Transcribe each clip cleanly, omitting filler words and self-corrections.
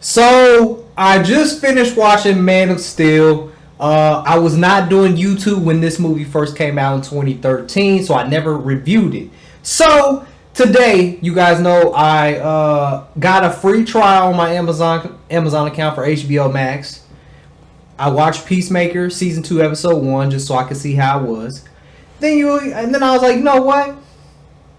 So I just finished watching Man of Steel. I was not doing YouTube when this movie first came out in 2013, so I never reviewed it. So today, you guys know I got a free trial on my Amazon account for HBO Max. I watched Peacemaker season 2 episode 1 just so I could see how it was. Then I was like, you know what?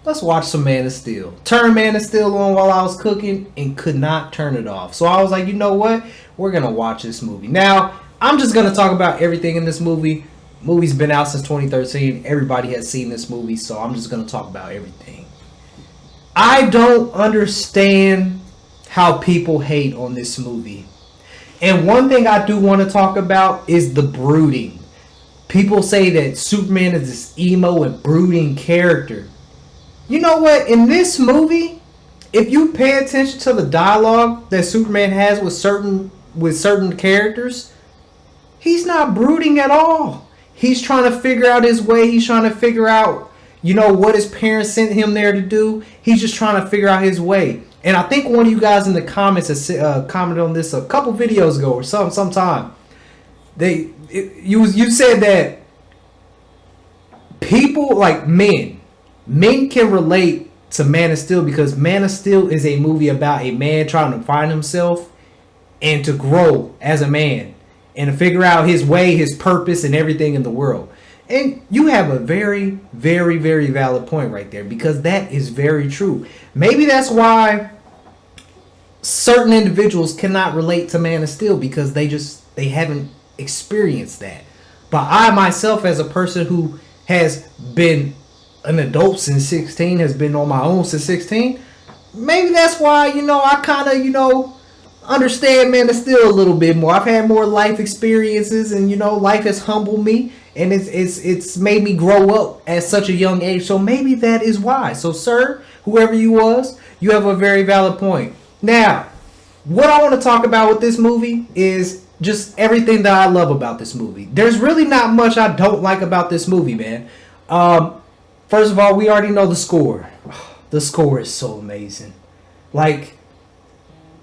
Let's watch some Man of Steel. Turned Man of Steel on while I was cooking and could not turn it off. So I was like, you know what? We're going to watch this movie. Now, I'm just going to talk about everything in this movie. Movie's been out since 2013. Everybody has seen this movie, so I'm just going to talk about everything. I don't understand how people hate on this movie. And one thing I do want to talk about is the brooding. People say that Superman is this emo and brooding character. You know what? In this movie, if you pay attention to the dialogue that Superman has with certain characters, he's not brooding at all. He's trying to figure out his way. He's trying to figure out, what his parents sent him there to do. He's just trying to figure out his way. And I think one of you guys in the comments has commented on this a couple videos ago or sometime. You said that people like men can relate to Man of Steel because Man of Steel is a movie about a man trying to find himself and to grow as a man and to figure out his way, his purpose, and everything in the world. And you have a very, very, very valid point right there because that is very true. Maybe that's why certain individuals cannot relate to Man of Steel because they haven't experienced that. But I myself, as a person who has been an adult since 16, has been on my own since 16, maybe that's why, I kind of, understand Man of Steel a little bit more. I've had more life experiences and, life has humbled me and it's made me grow up at such a young age. So maybe that is why. So, sir, whoever you was, you have a very valid point. Now, what I want to talk about with this movie is just everything that I love about this movie. There's really not much I don't like about this movie, man. First of all, we already know the score. The score is so amazing. Like,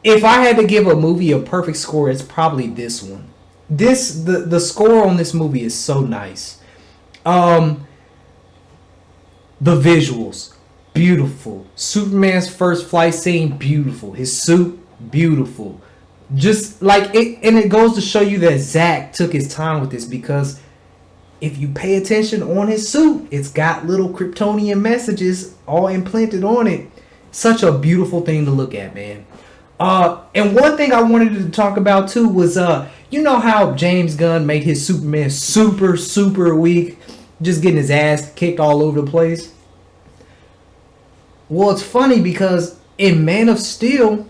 if I had to give a movie a perfect score, it's probably this one. The score on this movie is so nice. The visuals, beautiful. Superman's first flight scene, beautiful. His suit, beautiful. Just like it, and it goes to show you that Zack took his time with this because if you pay attention on his suit, it's got little Kryptonian messages all implanted on it. Such a beautiful thing to look at, man. And one thing I wanted to talk about too was, how James Gunn made his Superman super, super weak, just getting his ass kicked all over the place. Well, it's funny because in Man of Steel,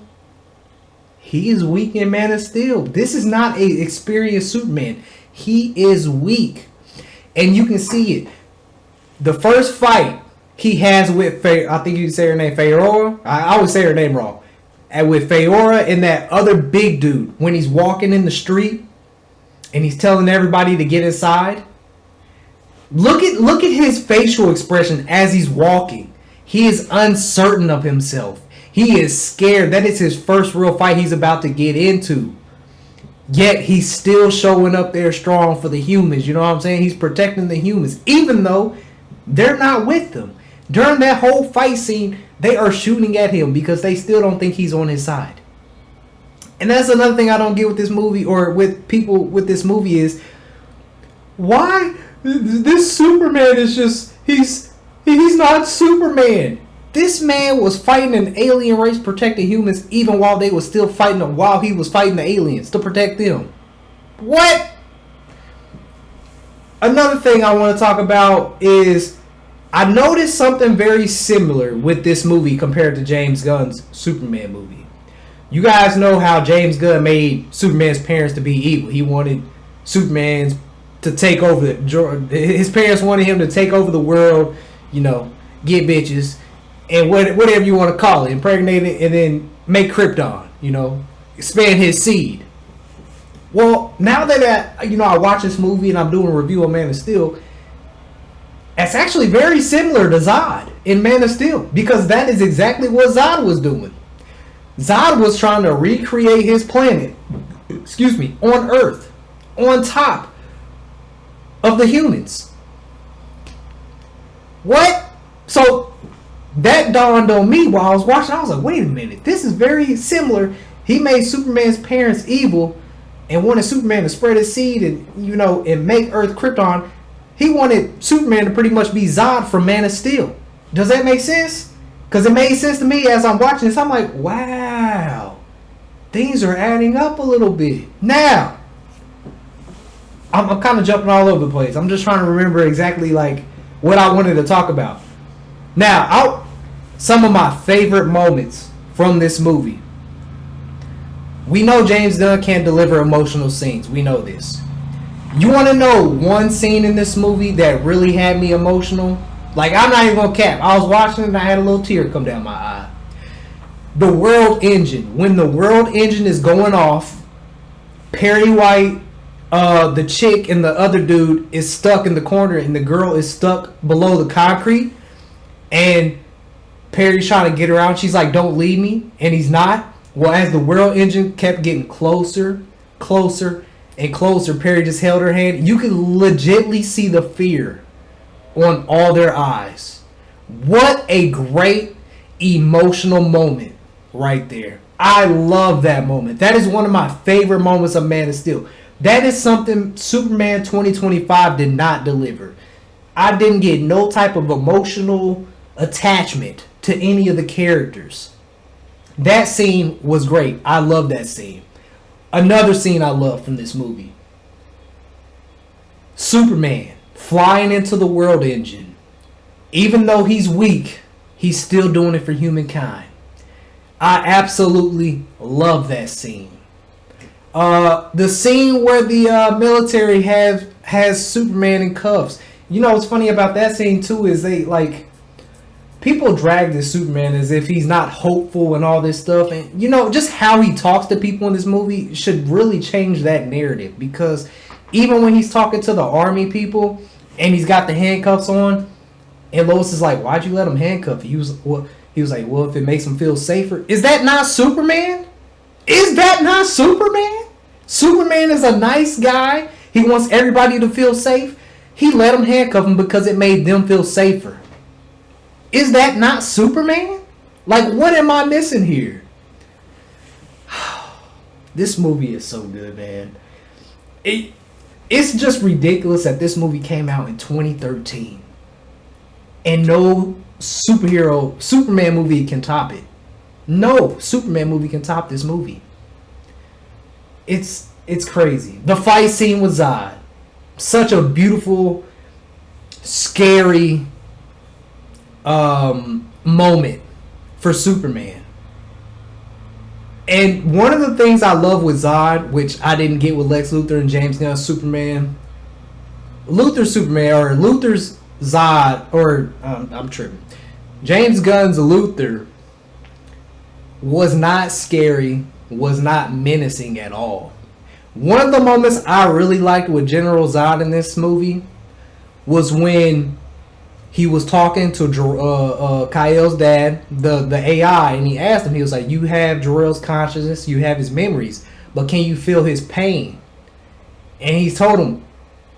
he is weak in Man of Steel. This is not an experienced Superman. He is weak. And you can see it. The first fight he has with I think you say her name, Feyora. I always say her name wrong. And with Feyora and that other big dude, when he's walking in the street and he's telling everybody to get inside. Look at his facial expression as he's walking. He is uncertain of himself. He is scared. That is his first real fight he's about to get into. Yet he's still showing up there strong for the humans. You know what I'm saying? He's protecting the humans. Even though they're not with them. During that whole fight scene, they are shooting at him because they still don't think he's on his side. And that's another thing I don't get with this movie or with people with this movie is why this Superman is just he's not Superman. This man was fighting an alien race protecting humans even while they were still fighting them, while he was fighting the aliens to protect them. What? Another thing I want to talk about is I noticed something very similar with this movie compared to James Gunn's Superman movie. You guys know how James Gunn made Superman's parents to be evil. He wanted Superman's to take over. His parents wanted him to take over the world, get bitches. And whatever you want to call it, impregnate it, and then make Krypton, expand his seed. Well, now that I watch this movie and I'm doing a review of Man of Steel, it's actually very similar to Zod in Man of Steel because that is exactly what Zod was doing. Zod was trying to recreate his planet, excuse me, on Earth, on top of the humans. What? So that dawned on me while I was watching. I was like, wait a minute, this is very similar. He made Superman's parents evil and wanted Superman to spread his seed and make Earth Krypton. He wanted Superman to pretty much be Zod from Man of Steel. Does that make sense? Because it made sense to me as I'm watching this. I'm like, wow, things are adding up a little bit. Now, I'm kind of jumping all over the place. I'm just trying to remember exactly like what I wanted to talk about. Now, some of my favorite moments from this movie. We know James Gunn can't deliver emotional scenes. We know this. You want to know one scene in this movie that really had me emotional? Like, I'm not even going to cap. I was watching it and I had a little tear come down my eye. The World Engine. When the World Engine is going off, Perry White, the chick, and the other dude is stuck in the corner, and the girl is stuck below the concrete, and Perry's trying to get her out. She's like, don't leave me, and he's not. Well, as the World Engine kept getting closer, closer, and closer, Perry just held her hand. You could legitly see the fear on all their eyes. What a great emotional moment right there. I love that moment. That is one of my favorite moments of Man of Steel. That is something Superman 2025 did not deliver. I didn't get no type of emotional attachment to any of the characters. That scene was great. I love that scene. Another scene I love from this movie. Superman flying into the World Engine. Even though he's weak, he's still doing it for humankind. I absolutely love that scene. The scene where the military has Superman in cuffs. You know what's funny about that scene too is people drag this Superman as if he's not hopeful and all this stuff, and just how he talks to people in this movie should really change that narrative, because even when he's talking to the army people and he's got the handcuffs on, and Lois is like, why'd you let him handcuff you? He was like, well, if it makes him feel safer. Is that not Superman? Is that not Superman? Superman is a nice guy. He wants everybody to feel safe. He let them handcuff him because it made them feel safer. Is that not Superman? Like, what am I missing here? This movie is so good, man. It's just ridiculous that this movie came out in 2013. And no Superman movie can top it. No Superman movie can top this movie. It's crazy. The fight scene with Zod. Such a beautiful, scary moment for Superman. And one of the things I love with Zod, which I didn't get with Lex Luthor and James Gunn's Superman, Luthor's Superman, or Luthor's Zod, or I'm tripping. James Gunn's Luthor was not scary, was not menacing at all. One of the moments I really liked with General Zod in this movie was when he was talking to Kal-El's dad, the AI, and he asked him, he was like, you have Jor-El's consciousness, you have his memories, but can you feel his pain? And he told him,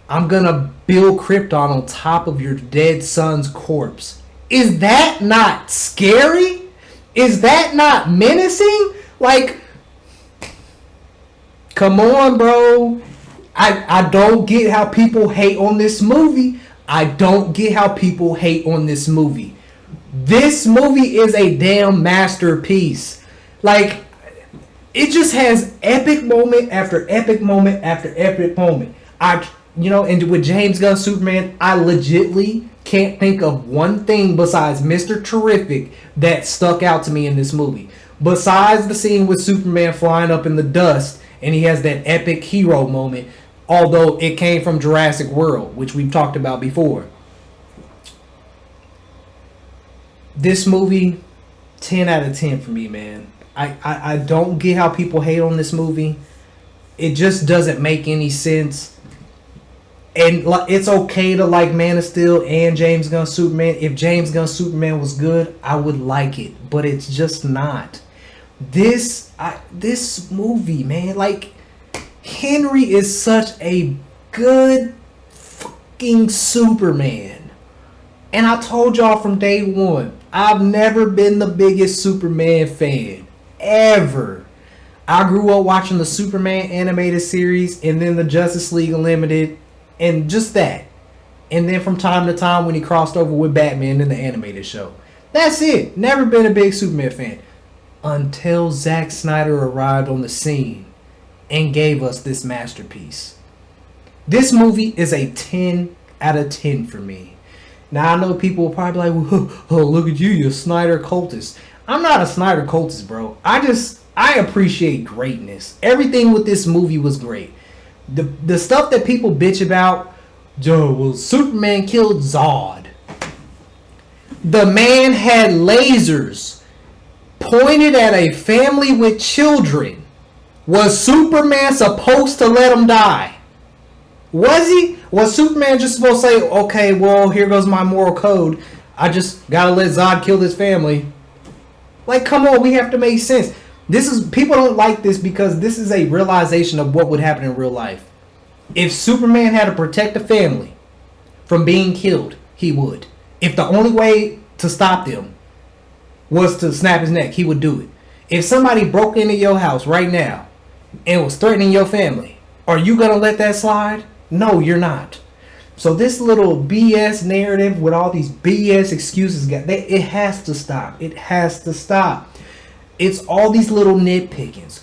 I'm gonna build Krypton on top of your dead son's corpse. Is that not scary? Is that not menacing? Like, come on, bro. I don't get how people hate on this movie. I don't get how people hate on this movie. This movie is a damn masterpiece. Like, it just has epic moment after epic moment after epic moment. And with James Gunn Superman, I legitly can't think of one thing besides Mr. Terrific that stuck out to me in this movie. Besides the scene with Superman flying up in the dust and he has that epic hero moment, although it came from Jurassic World, which we've talked about before. This movie, 10 out of 10 for me, man. I don't get how people hate on this movie. It just doesn't make any sense. And it's okay to like Man of Steel and James Gunn Superman. If James Gunn Superman was good, I would like it. But it's just not. This movie, man, like, Henry is such a good fucking Superman. And I told y'all from day one, I've never been the biggest Superman fan. Ever. I grew up watching the Superman animated series and then the Justice League Unlimited and just that. And then from time to time when he crossed over with Batman in the animated show. That's it. Never been a big Superman fan. Until Zack Snyder arrived on the scene and gave us this masterpiece. This movie is a 10 out of 10 for me. Now I know people will probably be like, oh, look at you, you're a Snyder cultist. I'm not a Snyder cultist, bro. I appreciate greatness. Everything with this movie was great. The stuff that people bitch about, Joe, well, Superman killed Zod. The man had lasers pointed at a family with children. Was Superman supposed to let him die? Was he? Was Superman just supposed to say, okay, well, here goes my moral code. I just gotta let Zod kill this family. Like, come on, we have to make sense. People don't like this because this is a realization of what would happen in real life. If Superman had to protect a family from being killed, he would. If the only way to stop them was to snap his neck, he would do it. If somebody broke into your house right now and was threatening your family, are you going to let that slide? No, you're not. So this little BS narrative with all these BS excuses, it has to stop. It has to stop. It's all these little nitpickings.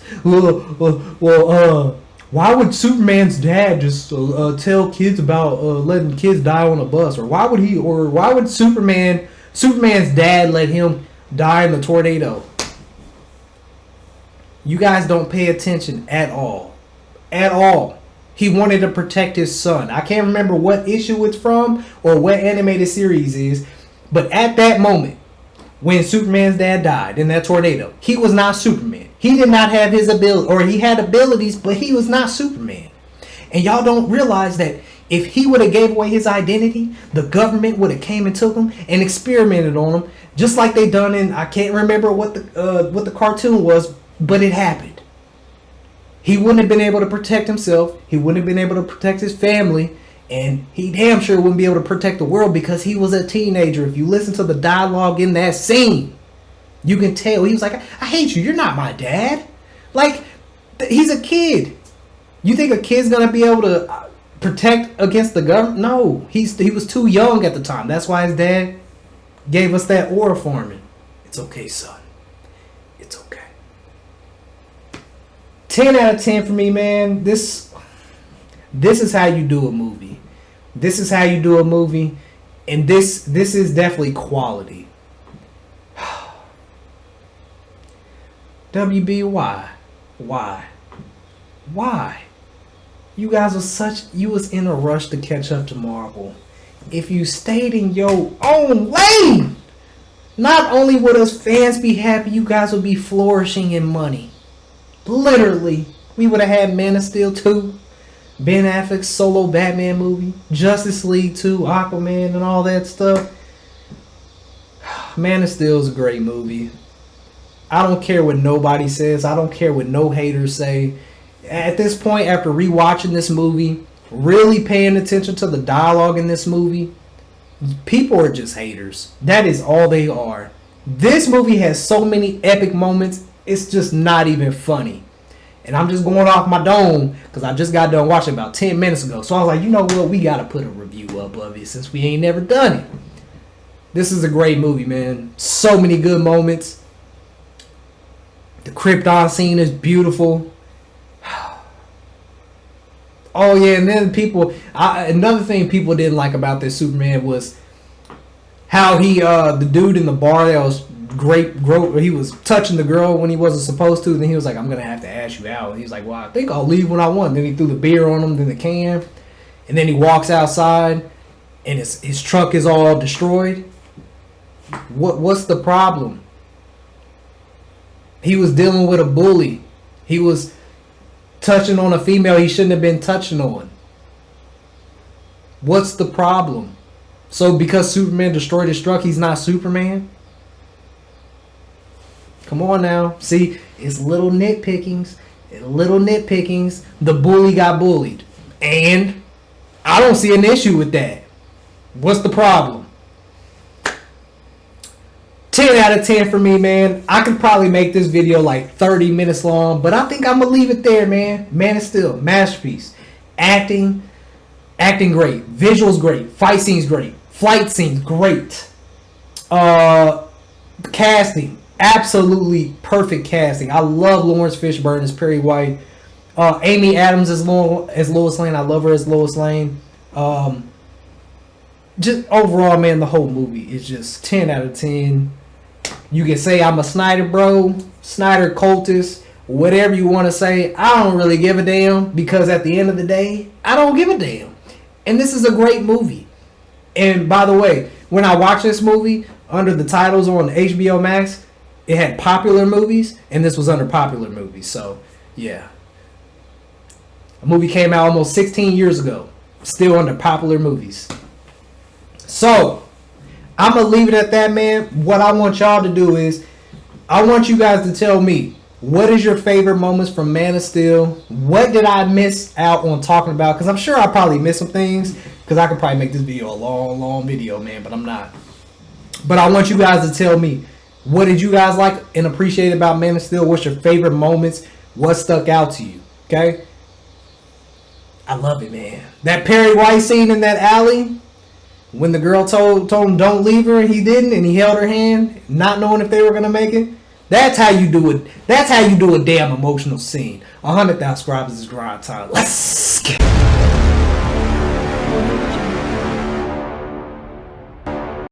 Why would Superman's dad just tell kids about letting kids die on a bus? Or why would Superman's dad let him die in the tornado? You guys don't pay attention at all. At all. He wanted to protect his son. I can't remember what issue it's from or what animated series is, but at that moment, when Superman's dad died in that tornado, he was not Superman. He did not have his ability, or he had abilities, but he was not Superman. And y'all don't realize that if he would have gave away his identity, the government would have came and took him and experimented on him, just like they done in, I can't remember what the cartoon was, but it happened. He wouldn't have been able to protect himself. He wouldn't have been able to protect his family. And he damn sure wouldn't be able to protect the world because he was a teenager. If you listen to the dialogue in that scene, you can tell he was like, I hate you. You're not my dad. Like, he's a kid. You think a kid's going to be able to protect against the government? No. He was too young at the time. That's why his dad gave us that aura farming. It's okay, son. It's okay. 10 out of 10 for me, man. This is how you do a movie. This is how you do a movie. And this is definitely quality. WB, why? Why? You guys you was in a rush to catch up to Marvel. If you stayed in your own lane, not only would us fans be happy, you guys would be flourishing in money. Literally, we would have had Man of Steel 2, Ben Affleck's solo Batman movie, Justice League 2, Aquaman, and all that stuff. Man of Steel is a great movie. I don't care what nobody says. I don't care what no haters say. At this point, after rewatching this movie, really paying attention to the dialogue in this movie, people are just haters. That is all they are. This movie has so many epic moments, it's just not even funny. And I'm just going off my dome because I just got done watching about 10 minutes ago. So I was like, you know what? We got to put a review up of it since we ain't never done it. This is a great movie, man. So many good moments. The Krypton scene is beautiful. Oh, yeah. And then another thing people didn't like about this Superman was how the dude in the bar that was he was touching the girl when he wasn't supposed to. Then he was like, I'm gonna have to ask you out. And he was like, well, I think I'll leave when I want. Then he threw the beer on him, then the can, and then he walks outside and his truck is all destroyed. What's the problem? He was dealing with a bully. He was touching on a female he shouldn't have been touching on. What's the problem? So because Superman destroyed his truck, he's not Superman? Come on now. See, it's little nitpickings. Little nitpickings. The bully got bullied. And I don't see an issue with that. What's the problem? 10 out of 10 for me, man. I could probably make this video like 30 minutes long, but I think I'm going to leave it there, man. Man of Steel, masterpiece. Acting great. Visuals great. Fight scenes great. Flight scenes great. Casting, absolutely perfect casting. I love Lawrence Fishburne as Perry White. Amy Adams as Lois Lane. I love her as Lois Lane. Just overall, man, the whole movie is just 10 out of 10. You can say I'm a Snyder bro, Snyder cultist, whatever you want to say. I don't really give a damn, because at the end of the day, I don't give a damn. And this is a great movie. And by the way, when I watched this movie, under the titles on HBO Max, it had popular movies, and this was under popular movies. So, yeah. A movie came out almost 16 years ago, still under popular movies. So, I'm going to leave it at that, man. What I want y'all to do is, I want you guys to tell me, what is your favorite moments from Man of Steel? What did I miss out on talking about? Because I'm sure I probably missed some things, because I could probably make this video a long video, man, but I'm not. But I want you guys to tell me, what did you guys like and appreciate about Man of Steel? What's your favorite moments? What stuck out to you? Okay? I love it, man. That Perry White scene in that alley, when the girl told him don't leave her and he didn't, and he held her hand, not knowing if they were going to make it. That's how you do it. That's how you do a damn emotional scene. 100,000 subscribers is grind time. Let's get it.